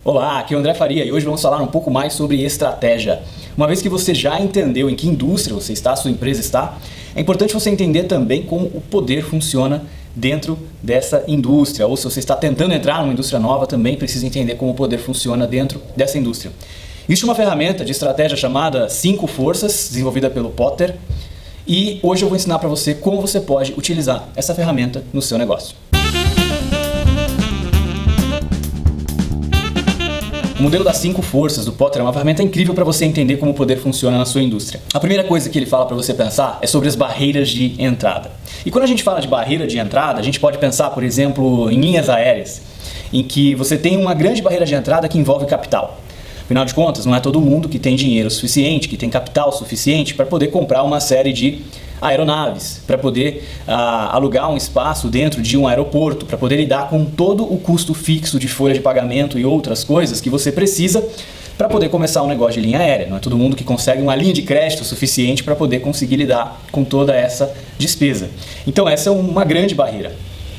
Olá, aqui é o André Faria e hoje vamos falar um pouco mais sobre estratégia. Uma vez que você já entendeu em que indústria você está, a sua empresa está, é importante você entender também como o poder funciona dentro dessa indústria. Ou se você está tentando entrar numa indústria nova, também precisa entender como o poder funciona dentro dessa indústria. Existe uma ferramenta de estratégia chamada 5 Forças, desenvolvida pelo Potter, e hoje eu vou ensinar para você como você pode utilizar essa ferramenta no seu negócio. O modelo das 5 forças do Potter é uma ferramenta incrível para você entender como o poder funciona na sua indústria. A primeira coisa que ele fala para você pensar é sobre as barreiras de entrada. E quando a gente fala de barreira de entrada, a gente pode pensar, por exemplo, em linhas aéreas, em que você tem uma grande barreira de entrada que envolve capital. Afinal de contas, não é todo mundo que tem dinheiro suficiente, que tem capital suficiente para poder comprar uma série de aeronaves, para poder alugar um espaço dentro de um aeroporto, para poder lidar com todo o custo fixo de folha de pagamento e outras coisas que você precisa para poder começar um negócio de linha aérea. Não é todo mundo que consegue uma linha de crédito suficiente para poder conseguir lidar com toda essa despesa. Então essa é uma grande barreira.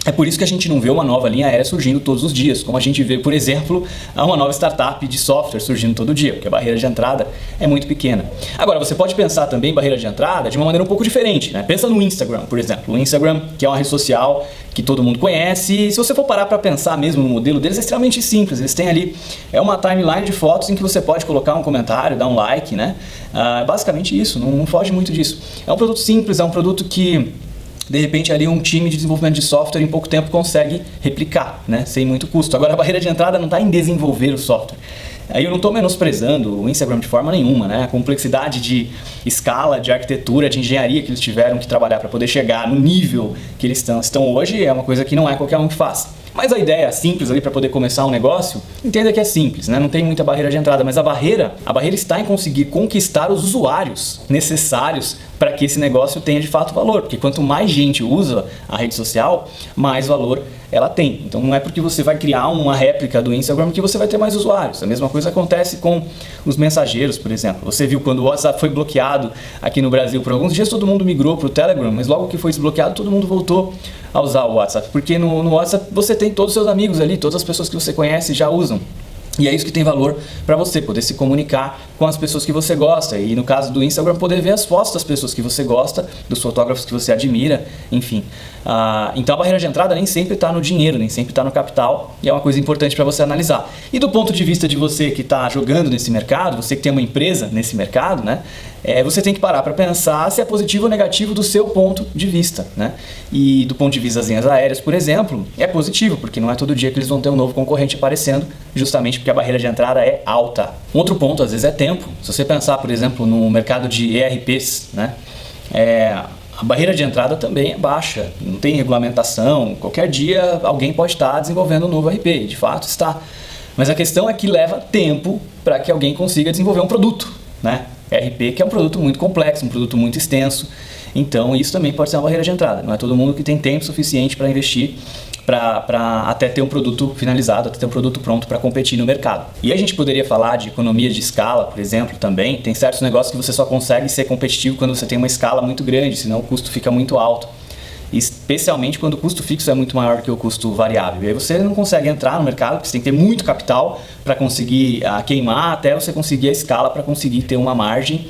É por isso que a gente não vê uma nova linha aérea surgindo todos os dias, como a gente vê, por exemplo, uma nova startup de software surgindo todo dia, porque a barreira de entrada é muito pequena. Agora, você pode pensar também em barreira de entrada de uma maneira um pouco diferente, né? Pensa no Instagram, por exemplo. O Instagram, que é uma rede social que todo mundo conhece, e se você for parar para pensar mesmo no modelo deles, é extremamente simples. Eles têm ali uma timeline de fotos em que você pode colocar um comentário, dar um like, né? Basicamente isso, não foge muito disso. É um produto simples, é um produto que de repente ali um time de desenvolvimento de software em pouco tempo consegue replicar, né, sem muito custo. Agora a barreira de entrada não está em desenvolver o software. Aí eu não estou menosprezando o Instagram de forma nenhuma, né? A complexidade de escala, de arquitetura, de engenharia que eles tiveram que trabalhar para poder chegar no nível que eles estão hoje é uma coisa que não é qualquer um que faz. Mas a ideia simples ali para poder começar um negócio, entenda que é simples, né? Não tem muita barreira de entrada, mas a barreira está em conseguir conquistar os usuários necessários para que esse negócio tenha de fato valor, porque quanto mais gente usa a rede social, mais valor ela tem. Então não é porque você vai criar uma réplica do Instagram que você vai ter mais usuários. A mesma coisa acontece com os mensageiros, por exemplo. Você viu quando o WhatsApp foi bloqueado aqui no Brasil por alguns dias, todo mundo migrou para o Telegram, mas logo que foi desbloqueado, todo mundo voltou a usar o WhatsApp, porque no WhatsApp você tem todos os seus amigos ali, todas as pessoas que você conhece já usam. E é isso que tem valor para você, poder se comunicar com as pessoas que você gosta. E no caso do Instagram, poder ver as fotos das pessoas que você gosta, dos fotógrafos que você admira, enfim. Então a barreira de entrada nem sempre está no dinheiro, nem sempre está no capital, e é uma coisa importante para você analisar. E do ponto de vista de você que está jogando nesse mercado, você que tem uma empresa nesse mercado, né, você tem que parar para pensar se é positivo ou negativo do seu ponto de vista, né? E do ponto de vista das linhas aéreas, por exemplo, é positivo, porque não é todo dia que eles vão ter um novo concorrente aparecendo, justamente porque a barreira de entrada é alta. Um outro ponto, às vezes, é tempo. Se você pensar, por exemplo, no mercado de ERPs, né? A barreira de entrada também é baixa, não tem regulamentação, qualquer dia alguém pode estar desenvolvendo um novo ERP, de fato está. Mas a questão é que leva tempo para que alguém consiga desenvolver um produto, né? ERP, que é um produto muito complexo, um produto muito extenso, então isso também pode ser uma barreira de entrada. Não é todo mundo que tem tempo suficiente para investir para até ter um produto finalizado, até ter um produto pronto para competir no mercado. E a gente poderia falar de economia de escala, por exemplo, também. Tem certos negócios que você só consegue ser competitivo quando você tem uma escala muito grande, senão o custo fica muito alto. Especialmente quando o custo fixo é muito maior que o custo variável. E aí você não consegue entrar no mercado, porque você tem que ter muito capital para conseguir queimar, até você conseguir a escala para conseguir ter uma margem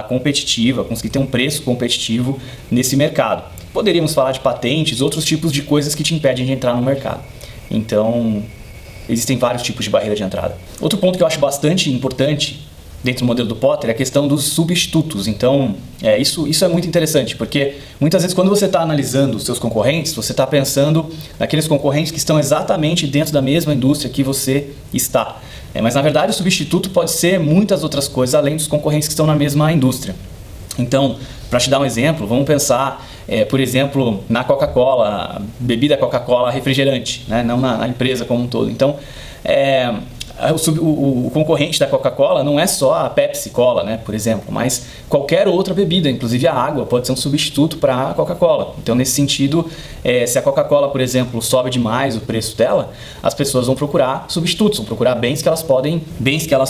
competitiva, conseguir ter um preço competitivo nesse mercado. Poderíamos falar de patentes, outros tipos de coisas que te impedem de entrar no mercado. Então, existem vários tipos de barreira de entrada. Outro ponto que eu acho bastante importante dentro do modelo do Potter é a questão dos substitutos. Então, isso é muito interessante, porque muitas vezes quando você está analisando os seus concorrentes, você está pensando naqueles concorrentes que estão exatamente dentro da mesma indústria que você está. Mas na verdade o substituto pode ser muitas outras coisas, além dos concorrentes que estão na mesma indústria. Então, para te dar um exemplo, vamos pensar, por exemplo, na Coca-Cola, bebida Coca-Cola refrigerante, né? Não na empresa como um todo. Então, o concorrente da Coca-Cola não é só a Pepsi-Cola, né, por exemplo, mas qualquer outra bebida, inclusive a água, pode ser um substituto para a Coca-Cola. Então, nesse sentido, se a Coca-Cola, por exemplo, sobe demais o preço dela, as pessoas vão procurar substitutos, vão procurar bens que elas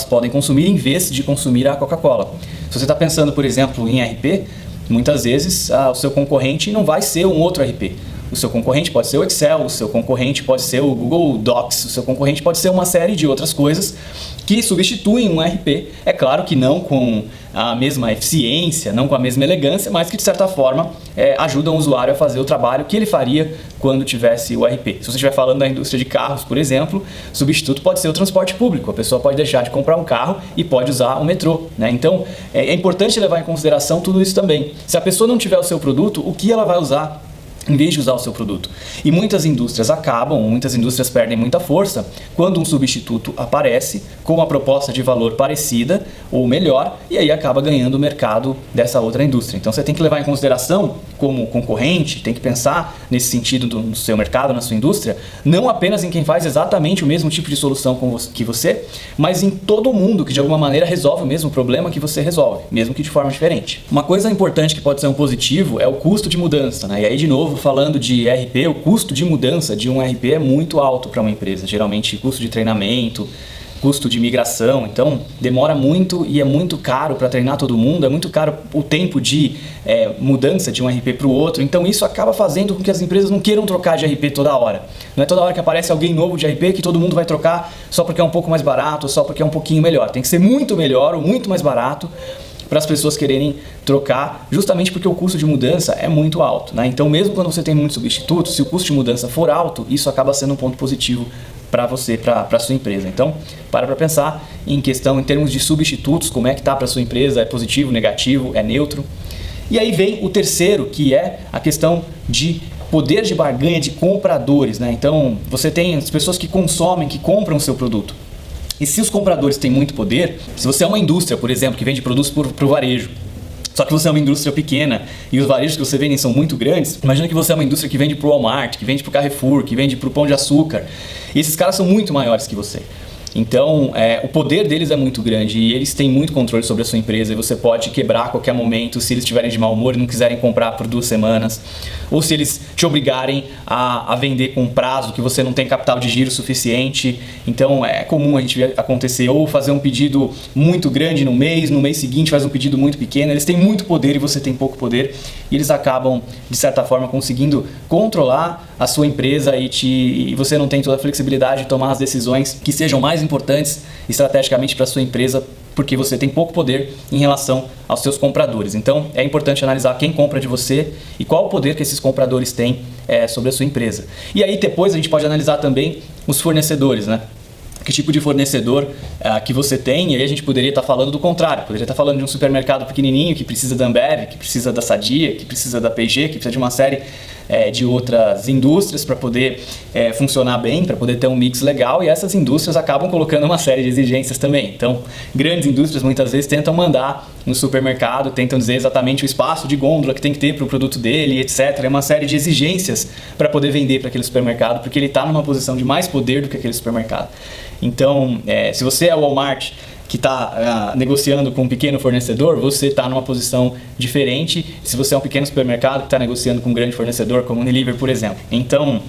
podem consumir em vez de consumir a Coca-Cola. Se você está pensando, por exemplo, em RP, muitas vezes o seu concorrente não vai ser um outro RP. O seu concorrente pode ser o Excel, o seu concorrente pode ser o Google Docs, o seu concorrente pode ser uma série de outras coisas que substituem um ERP. É claro que não com a mesma eficiência, não com a mesma elegância, mas que de certa forma ajudam o usuário a fazer o trabalho que ele faria quando tivesse o ERP. Se você estiver falando da indústria de carros, por exemplo, o substituto pode ser o transporte público. A pessoa pode deixar de comprar um carro e pode usar o metrô, né? Então é importante levar em consideração tudo isso também. Se a pessoa não tiver o seu produto, o que ela vai usar em vez de usar o seu produto? E muitas indústrias perdem muita força quando um substituto aparece com uma proposta de valor parecida ou melhor, e aí acaba ganhando o mercado dessa outra indústria. Então você tem que levar em consideração como concorrente, tem que pensar nesse sentido no seu mercado, na sua indústria, não apenas em quem faz exatamente o mesmo tipo de solução que você, mas em todo mundo que de alguma maneira resolve o mesmo problema que você resolve, mesmo que de forma diferente. Uma coisa importante que pode ser um positivo é o custo de mudança, né? E aí de novo, falando de ERP, o custo de mudança de um ERP é muito alto para uma empresa. Geralmente custo de treinamento, custo de migração, então demora muito e é muito caro para treinar todo mundo, é muito caro o tempo de mudança de um ERP para o outro, então isso acaba fazendo com que as empresas não queiram trocar de ERP toda hora. Não é toda hora que aparece alguém novo de ERP que todo mundo vai trocar só porque é um pouco mais barato, só porque é um pouquinho melhor. Tem que ser muito melhor ou muito mais barato para as pessoas quererem trocar, justamente porque o custo de mudança é muito alto, né? Então mesmo quando você tem muitos substitutos, se o custo de mudança for alto, isso acaba sendo um ponto positivo para você, para a sua empresa. Então para pensar em termos de substitutos, como é que está para a sua empresa, é positivo, negativo, é neutro. E aí vem o terceiro, que é a questão de poder de barganha de compradores, né? Então você tem as pessoas que consomem, que compram o seu produto. E se os compradores têm muito poder, se você é uma indústria, por exemplo, que vende produtos para o varejo, só que você é uma indústria pequena e os varejos que você vende são muito grandes, imagina que você é uma indústria que vende para o Walmart, que vende para o Carrefour, que vende para o Pão de Açúcar. E esses caras são muito maiores que você. Então, o poder deles é muito grande e eles têm muito controle sobre a sua empresa e você pode quebrar a qualquer momento se eles estiverem de mau humor e não quiserem comprar por 2 semanas, ou se eles te obrigarem a vender com um prazo que você não tem capital de giro suficiente. Então, é comum a gente ver acontecer ou fazer um pedido muito grande no mês seguinte faz um pedido muito pequeno. Eles têm muito poder e você tem pouco poder e eles acabam, de certa forma, conseguindo controlar a sua empresa e você não tem toda a flexibilidade de tomar as decisões que sejam mais importantes estrategicamente para a sua empresa, porque você tem pouco poder em relação aos seus compradores. Então é importante analisar quem compra de você e qual o poder que esses compradores têm sobre a sua empresa. E aí depois a gente pode analisar também os fornecedores, né? Que tipo de fornecedor que você tem, e aí a gente poderia estar falando do contrário, poderia estar falando de um supermercado pequenininho que precisa da Ambev, que precisa da Sadia, que precisa da P&G, que precisa de uma série de outras indústrias para poder funcionar bem, para poder ter um mix legal, e essas indústrias acabam colocando uma série de exigências também. Então, grandes indústrias muitas vezes tentam mandar no supermercado, tentam dizer exatamente o espaço de gôndola que tem que ter para o produto dele, etc. É uma série de exigências para poder vender para aquele supermercado, porque ele está numa posição de mais poder do que aquele supermercado. Então, se você é o Walmart que está negociando com um pequeno fornecedor, você está numa posição diferente se você é um pequeno supermercado que está negociando com um grande fornecedor, como o Unilever, por exemplo. Então,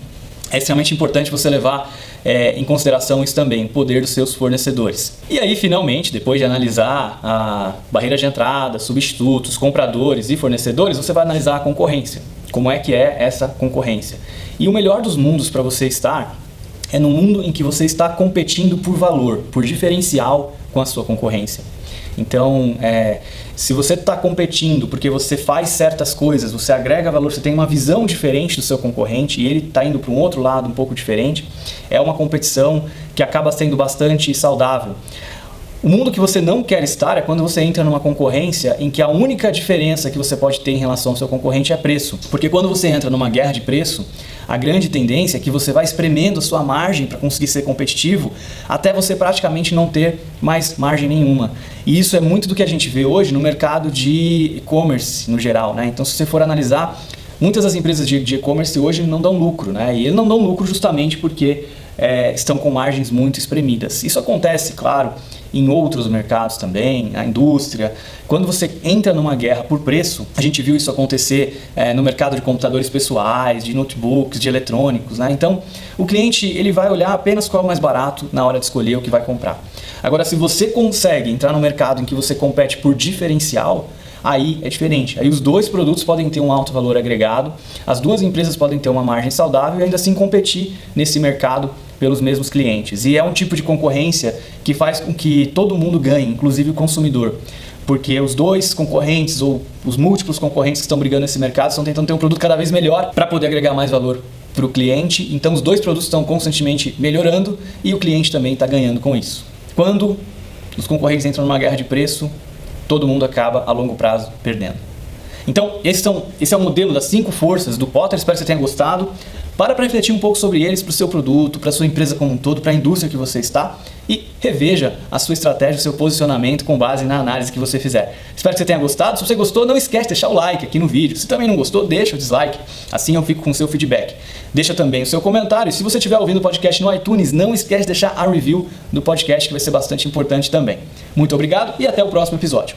é extremamente importante você levar em consideração isso também, o poder dos seus fornecedores. E aí, finalmente, depois de analisar a barreira de entrada, substitutos, compradores e fornecedores, você vai analisar a concorrência. Como é que é essa concorrência? E o melhor dos mundos para você estar é no mundo em que você está competindo por valor, por diferencial com a sua concorrência. Então, se você está competindo porque você faz certas coisas, você agrega valor, você tem uma visão diferente do seu concorrente e ele está indo para um outro lado um pouco diferente, é uma competição que acaba sendo bastante saudável. O mundo que você não quer estar é quando você entra numa concorrência em que a única diferença que você pode ter em relação ao seu concorrente é preço. Porque quando você entra numa guerra de preço, a grande tendência é que você vai espremendo a sua margem para conseguir ser competitivo até você praticamente não ter mais margem nenhuma. E isso é muito do que a gente vê hoje no mercado de e-commerce no geral, né? Então, se você for analisar, muitas das empresas de e-commerce hoje não dão lucro, né? E eles não dão lucro justamente porque estão com margens muito espremidas. Isso acontece, claro, em outros mercados também, na indústria. Quando você entra numa guerra por preço, a gente viu isso acontecer no mercado de computadores pessoais, de notebooks, de eletrônicos, né? Então, o cliente ele vai olhar apenas qual é o mais barato na hora de escolher o que vai comprar. Agora, se você consegue entrar no mercado em que você compete por diferencial, aí é diferente. Aí os dois produtos podem ter um alto valor agregado, as duas empresas podem ter uma margem saudável e ainda assim competir nesse mercado pelos mesmos clientes. E é um tipo de concorrência que faz com que todo mundo ganhe, inclusive o consumidor. Porque os dois concorrentes ou os múltiplos concorrentes que estão brigando nesse mercado estão tentando ter um produto cada vez melhor para poder agregar mais valor para o cliente. Então os dois produtos estão constantemente melhorando e o cliente também está ganhando com isso. Quando os concorrentes entram numa guerra de preço, todo mundo acaba a longo prazo perdendo. Então esse é o modelo das 5 forças do Potter, espero que você tenha gostado. Para refletir um pouco sobre eles, para o seu produto, para a sua empresa como um todo, para a indústria que você está e reveja a sua estratégia, o seu posicionamento com base na análise que você fizer. Espero que você tenha gostado. Se você gostou, não esquece de deixar o like aqui no vídeo. Se também não gostou, deixa o dislike, assim eu fico com o seu feedback. Deixa também o seu comentário. Se você estiver ouvindo o podcast no iTunes, não esquece de deixar a review do podcast, que vai ser bastante importante também. Muito obrigado e até o próximo episódio.